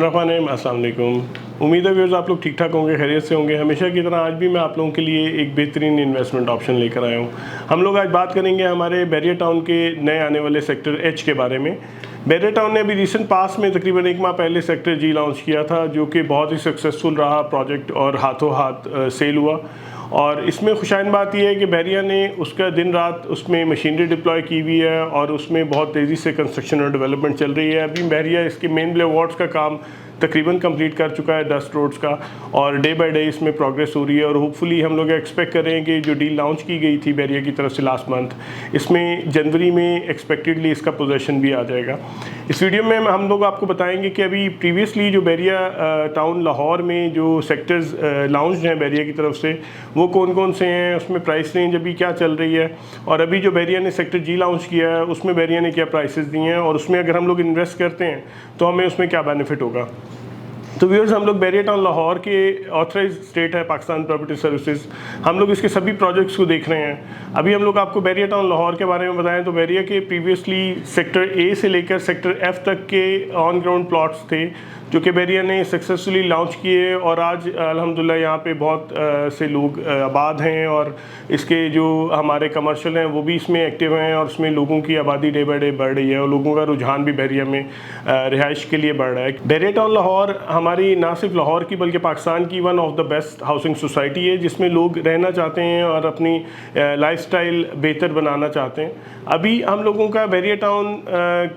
बिस्मिल्लाहिर्रहमानिर्रहीम, अस्सलाम वालेकुम। उम्मीद है व्यूअर्स आप लोग ठीक ठाक होंगे, खैरियत से होंगे। हमेशा की तरह आज भी मैं आप लोगों के लिए एक बेहतरीन इन्वेस्टमेंट ऑप्शन लेकर आया हूँ। हम लोग आज बात करेंगे हमारे बैरियर टाउन के नए आने वाले सेक्टर एच के बारे में। बैरियर टाउन ने अभी रिसेंट पास में तकरीबन 1 माह पहले सेक्टर जी लॉन्च किया था, जो कि बहुत ही सक्सेसफुल रहा प्रोजेक्ट और हाथों हाथ सेल हुआ। और इसमें खुशाइन बात यह है कि बैरिया ने उसका दिन रात उसमें मशीनरी डिप्लॉय की हुई है और उसमें बहुत तेज़ी से कंस्ट्रक्शन और डेवलपमेंट चल रही है। अभी बैरिया इसके मेन ब्ले वार्ड्स का काम तकरीबन कंप्लीट कर चुका है, 10 रोड्स का, और डे बाय डे इसमें प्रोग्रेस हो रही है। और होपफुली हम लोग एक्सपेक्ट कर रहे हैं कि जो डील लॉन्च की गई थी बैरिया की तरफ से लास्ट मंथ, इसमें जनवरी में एक्सपेक्टेडली इसका पोजेसन भी आ जाएगा। इस वीडियो में हम लोग आपको बताएंगे कि अभी प्रीवियसली जो बैरिया टाउन लाहौर में जो सेक्टर्स लॉन्च हैं बैरिया की तरफ से, वो कौन कौन से हैं, उसमें प्राइस रेंज अभी क्या चल रही है, और अभी जो बैरिया ने सेक्टर जी लॉन्च किया है उसमें बैरिया ने क्या प्राइसेस दिए हैं, और उसमें अगर हम लोग इन्वेस्ट करते हैं तो हमें उसमें क्या बेनिफिट होगा। तो व्यूअर्स, हम लोग बैरियर टाउन लाहौर के ऑथराइज स्टेट है पाकिस्तान प्रॉपर्टी सर्विसेज, हम लोग इसके सभी प्रोजेक्ट्स को देख रहे हैं। अभी हम लोग आपको बैरियर टाउन लाहौर के बारे में बताएं तो बैरिया के प्रीवियसली सेक्टर ए से लेकर सेक्टर एफ तक के ऑन ग्राउंड प्लॉट्स थे जो कि बैरिया ने सक्सेसफुली लॉन्च किए, और आज अल्हम्दुलिल्लाह यहाँ पे बहुत से लोग आबाद हैं, और इसके जो हमारे कमर्शियल हैं वो भी इसमें एक्टिव हैं, और उसमें लोगों की आबादी डे बाई डे बढ़ रही है और लोगों का रुझान भी बैरिया में रिहाइश के लिए बढ़ रहा है। बैरियर टाउन लाहौर हमारी ना सिर्फ लाहौर की बल्कि पाकिस्तान की one of the best housing society है, जिसमें लोग रहना चाहते हैं और अपनी लाइफस्टाइल बेहतर बनाना चाहते हैं। अभी हम लोगों का बैरियर टाउन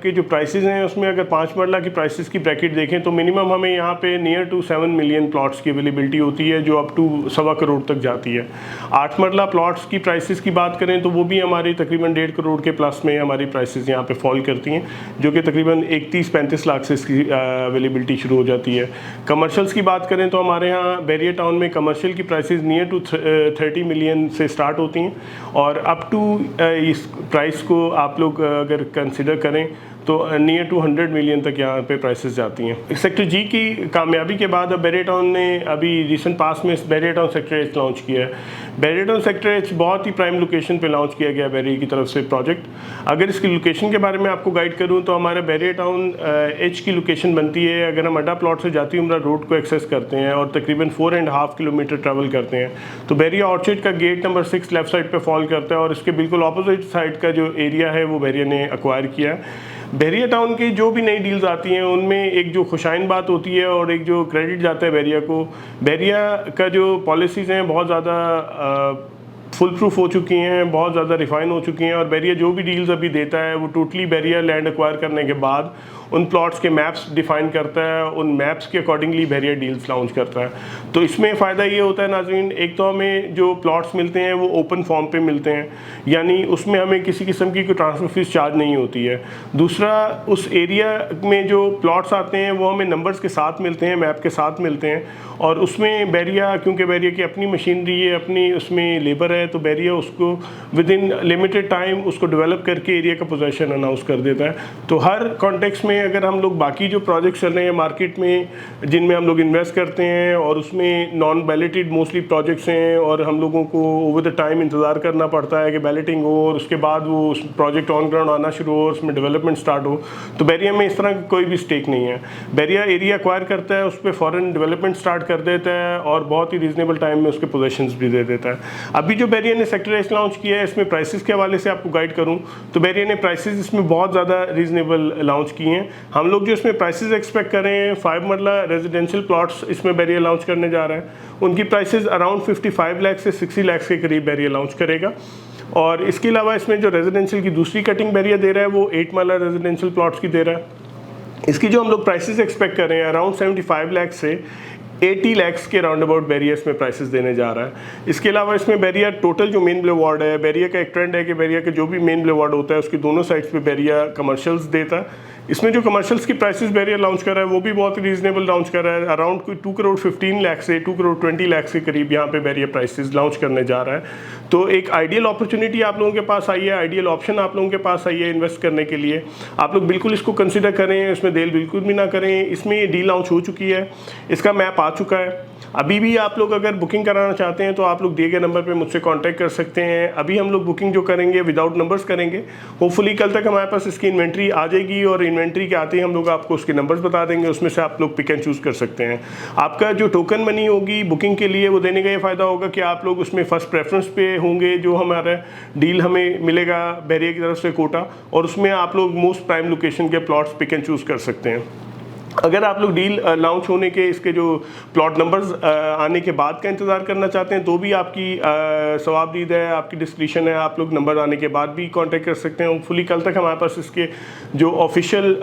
के जो प्राइसेस हैं उसमें अगर 5 मरला की प्राइसेस की ब्रैकेट देखें तो मिनिमम हमें यहाँ पे नियर टू 7 मिलियन प्लॉट्स की अवेलेबिलिटी होती है, जो अप टू 1.25 करोड़ तक जाती है। 8 मरला प्लॉट्स की प्राइसेस की बात करें तो वो भी हमारी तकरीबन 1.5 करोड़ के प्लस में हमारी प्राइसेस यहाँ पे फॉल करती हैं, जो कि तकरीबन 31-35 लाख से इसकी अवेलेबिलिटी शुरू हो जाती है। कमर्शियल्स की बात करें तो हमारे यहाँ बैरियर टाउन में कमर्शियल की प्राइसेस नियर टू 30 मिलियन से स्टार्ट होती हैं, और अप टू इस प्राइस को आप लोग अगर कंसिडर करें तो नियर टू 100 मिलियन तक यहाँ पे प्राइसेस जाती हैं। सेक्टर जी की कामयाबी के बाद अब बैरियर टाउन ने अभी रिसेंट पास में barrier town sector H launch किया है। बैरियर टाउन सेक्टर एच बहुत ही प्राइम लोकेशन पे लॉन्च किया गया बैरियर की तरफ से प्रोजेक्ट। अगर इसकी लोकेशन के बारे में आपको गाइड करूँ तो हमारा बैरियर टाउन एच की लोकेशन बनती है, अगर हम अड्डा प्लॉट से जाती उम्रा रोड को एक्सेस करते हैं और तकरीबन 4.5 किलोमीटर ट्रैवल करते हैं तो बैरिया ऑर्चिड का गेट नंबर 6 लेफ्ट साइड पे फॉल करता है, और इसके बिल्कुल अपोजिट साइड का जो एरिया है वो बैरिया ने एक्वायर किया है। बैरियर टाउन की जो भी नई डील्स आती हैं उनमें एक जो खुशाइन बात होती है और एक जो क्रेडिट जाता है बैरिया को, बैरिया का जो पॉलिसीज़ हैं बहुत ज़्यादा फुल प्रूफ हो चुकी हैं, बहुत ज़्यादा रिफाइन हो चुकी हैं, और बैरिया जो भी डील्स अभी देता है वो टोटली बैरिया लैंड एक्वायर करने के बाद उन प्लॉट्स के मैप्स डिफाइन करता है, उन मैप्स के अकॉर्डिंगली बैरिया डील्स लॉन्च करता है। तो इसमें फ़ायदा ये होता है नाज़रीन, एक तो हमें जो प्लॉट्स मिलते हैं वो ओपन फॉर्म पे मिलते हैं, यानी उसमें हमें किसी किस्म की कोई ट्रांसफ़र फीस चार्ज नहीं होती है। दूसरा, उस एरिया में जो प्लॉट्स आते हैं वो हमें नंबर्स के साथ मिलते हैं, मैप के साथ मिलते हैं, और उसमें बैरिया, क्योंकि बैरिया की अपनी मशीनरी है, अपनी उसमें लेबर है, तो बैरिया उसको विद इन लिमिटेड टाइम उसको डेवलप करके एरिया का पोजीशन अनाउंस कर देता है। तो हर कॉन्टेक्स्ट में अगर हम लोग बाकी जो प्रोजेक्ट्स चल रहे हैं मार्केट में जिनमें हम लोग इन्वेस्ट करते हैं और उसमें नॉन बैलेटेड मोस्टली प्रोजेक्ट्स हैं, और हम लोगों को ओवर द टाइम इंतज़ार करना पड़ता है कि बैलेटिंग हो और उसके बाद वो उस प्रोजेक्ट ऑन ग्राउंड आना शुरू हो और उसमें डेवलपमेंट स्टार्ट हो, तो बैरिया में इस तरह का कोई भी स्टेक नहीं है। बैरिया एरिया एक्वायर करता है, उस पर फ़ौरन डेवलपमेंट स्टार्ट कर देता है और बहुत ही रीजनेबल टाइम में उसके पोजीशंस भी दे देता है। अभी जो बैरिया ने सेक्टर एच लॉन्च किया है, इसमें प्राइसेस के हवाले से आपको गाइड करूं तो बैरिया ने प्राइसेस इसमें बहुत ज़्यादा रीजनेबल लॉन्च किए हैं। हम लोग जो इसमें प्राइसेस एक्सपेक्ट कर रहे हैं, 5 मरला रेजिडेंशियल प्लॉट्स इसमें बैरिया लॉन्च करने जा रहा है, उनकी प्राइसेस अराउंड 55 लाख से 60 लाख के करीब बैरिया लॉन्च करेगा। और इसके अलावा इसमें जो रेजिडेंशियल की दूसरी कटिंग बैरिया दे रहा है वो 8 मरला रेजिडेंशियल प्लॉट्स की दे रहा है। इसकी जो हम लोग प्राइसेस एक्सपेक्ट कर रहे हैं अराउंड 75 लाख से 80 लाख के राउंड अबाउट बैरिया इसमें प्राइसेस देने जा रहा है। इसके अलावा इसमें बैरिया टोटल जो मेन ब्ले वार्ड है, बैरिया का एक ट्रेंड है कि बैरिया के जो भी मेन ब्ले वार्ड होता है उसकी दोनों साइड्स पे बैरिया कमर्शियल्स देता है। इसमें जो कमर्शियल्स की प्राइसेस बैरिया लॉन्च कर रहा है वो भी बहुत रीजनेबल लॉन्च कर रहा है, अराउंड कोई 2 करोड़ 15 लाख से 2 करोड़ 20 लाख के करीब यहाँ पे बैरिया प्राइसेस लॉन्च करने जा रहा है। तो एक आइडियल अपॉर्चुनिटी आप लोगों के पास आई है, आइडियल ऑप्शन आप लोगों के पास आई है इन्वेस्ट करने के लिए। आप लोग बिल्कुल इसको कंसिडर करें, इसमें देर बिल्कुल भी ना करें। इसमें ये डील लॉन्च हो चुकी है, इसका मैप आ आ चुका है। अभी भी आप लोग अगर बुकिंग कराना चाहते हैं तो आप लोग दिए गए नंबर पे मुझसे कांटेक्ट कर सकते हैं। अभी हम लोग बुकिंग जो करेंगे विदाउट नंबर्स करेंगे। होपफुली कल तक हमारे पास इसकी इन्वेंट्री आ जाएगी और इन्वेंट्री के आते ही हम लोग आपको उसके नंबर्स बता देंगे, उसमें से आप लोग पिक एंड चूज़ कर सकते हैं। आपका जो टोकन मनी होगी बुकिंग के लिए वो देने का ये फ़ायदा होगा कि आप लोग उसमें फर्स्ट प्रेफरेंस पे होंगे, जो हमारा डील हमें मिलेगा बैरियर की तरफ से कोटा, और उसमें आप लोग मोस्ट प्राइम लोकेशन के प्लॉट्स पिक एंड चूज़ कर सकते हैं। अगर आप लोग डील लॉन्च होने के इसके जो प्लॉट नंबर्स आने के बाद का इंतज़ार करना चाहते हैं तो भी आपकी सवाबदीद है, आपकी डिस्क्रिप्शन है, आप लोग नंबर आने के बाद भी कांटेक्ट कर सकते हैं। फुली कल तक हमारे पास इसके जो ऑफिशियल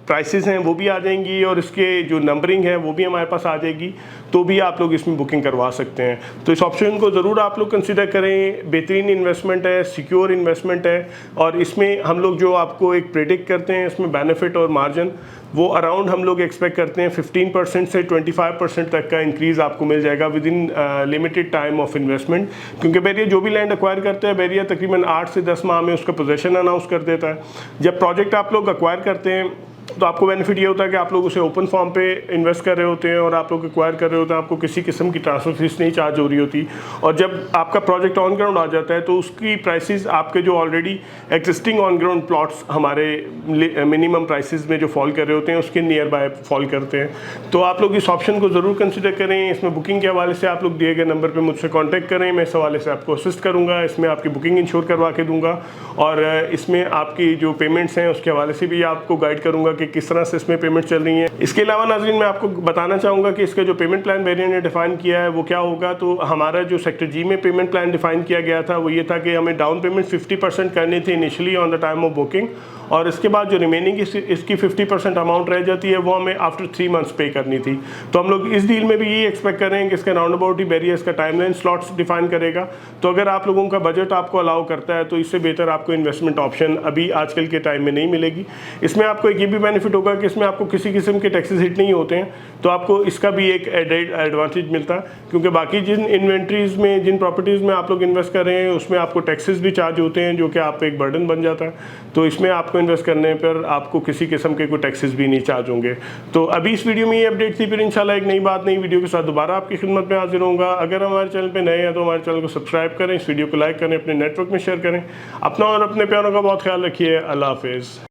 प्राइसेस हैं वो भी आ जाएंगी और इसके जो नंबरिंग है वो भी हमारे पास आ जाएगी, तो भी आप लोग इसमें बुकिंग करवा सकते हैं। तो इस ऑप्शन को ज़रूर आप लोग कंसिडर करें। बेहतरीन इन्वेस्टमेंट है, सिक्योर इन्वेस्टमेंट है, और इसमें हम लोग जो आपको एक प्रेडिक्ट करते हैं इसमें बेनिफिट और मार्जिन वो अराउंड हम लोग एक्सपेक्ट करते हैं 15% से 25% तक का इंक्रीज़ आपको मिल जाएगा with in limited time of investment. क्योंकि बैरियर जो भी लैंड एक्वायर करता है, बैरियर तकरीबन 8 से 10 माह में उसका पोजेशन अनाउंस कर देता है। जब प्रोजेक्ट आप लोग एक्वायर करते हैं तो आपको बेनिफिट ये होता है कि आप लोग उसे ओपन फॉर्म पे इन्वेस्ट कर रहे होते हैं और आप लोग एक्वायर कर रहे होते हैं, आपको किसी किस्म की ट्रांसफर फीस नहीं चार्ज हो रही होती। और जब आपका प्रोजेक्ट ऑन ग्राउंड आ जाता है तो उसकी प्राइसेस आपके जो already existing on ground plots हमारे मिनिमम प्राइसेस में जो फॉल कर रहे होते हैं उसके नियर बाय फॉल करते हैं। तो आप लोग इस ऑप्शन को ज़रूर कंसिडर करें। इसमें बुकिंग के हवाले से आप लोग दिए गए नंबर पर मुझसे कॉन्टैक्ट करें, मैं इस हवाले से आपको असिस्ट करूँगा। इसमें आपकी बुकिंग इंश्योर करवा के दूँगा और इसमें आपकी जो पेमेंट्स हैं उसके हवाले से भी आपको गाइड करूँगा कि किस तरह से इसमें पेमेंट चल रही है। इसके अलावा नाज़रीन मैं आपको बताना चाहूँगा कि इसका जो पेमेंट प्लान बैरियर ने डिफाइन किया है वो क्या होगा। तो हमारा जो सेक्टर जी में पेमेंट प्लान डिफाइन किया गया था वो ये था कि हमें डाउन पेमेंट 50% करनी थी initially on the time of booking, और इसके बाद जो रिमेनिंग इसकी 50% अमाउंट रह जाती है वो हमें आफ्टर 3 मंथ्स पे करनी थी। तो हम लोग इस डील में भी ये एक्सपेक्ट कर रहे हैं कि इसका राउंड अबाउट ही बैरियर इसका टाइमलाइन स्लॉट्स डिफाइन करेगा। तो अगर आप लोगों का बजट आपको अलाउ करता है तो इससे बेहतर आपको इन्वेस्टमेंट ऑप्शन अभी आजकल के टाइम में नहीं मिलेगी। इसमें आपको एक ये भी बेनिफिट होगा कि इसमें आपको किसी किस्म के टैक्सेस हिट नहीं होते हैं, तो आपको इसका भी एक एडवांटेज मिलता है। क्योंकि बाकी जिन इन्वेंट्रीज़ में, जिन प्रॉपर्टीज़ में आप लोग इन्वेस्ट कर रहे हैं उसमें आपको टैक्सेस भी चार्ज होते हैं जो कि आप पे एक बर्डन बन जाता है। तो इसमें आपको इन्वेस्ट करने पर आपको किसी किस्म के कोई टैक्सेस भी नहीं चार्ज होंगे। तो अभी इस वीडियो में ये अपडेट थी, फिर इंशाल्लाह एक नई बात नई वीडियो के साथ दोबारा आपकी खिदमत में हाजिर होऊंगा। अगर हमारे चैनल पे नए हैं तो हमारे चैनल को सब्सक्राइब करें, इस वीडियो को लाइक करें, अपने नेटवर्क में शेयर करें। अपना और अपने प्यारों का बहुत ख्याल रखिए। अल्लाह हाफिज़।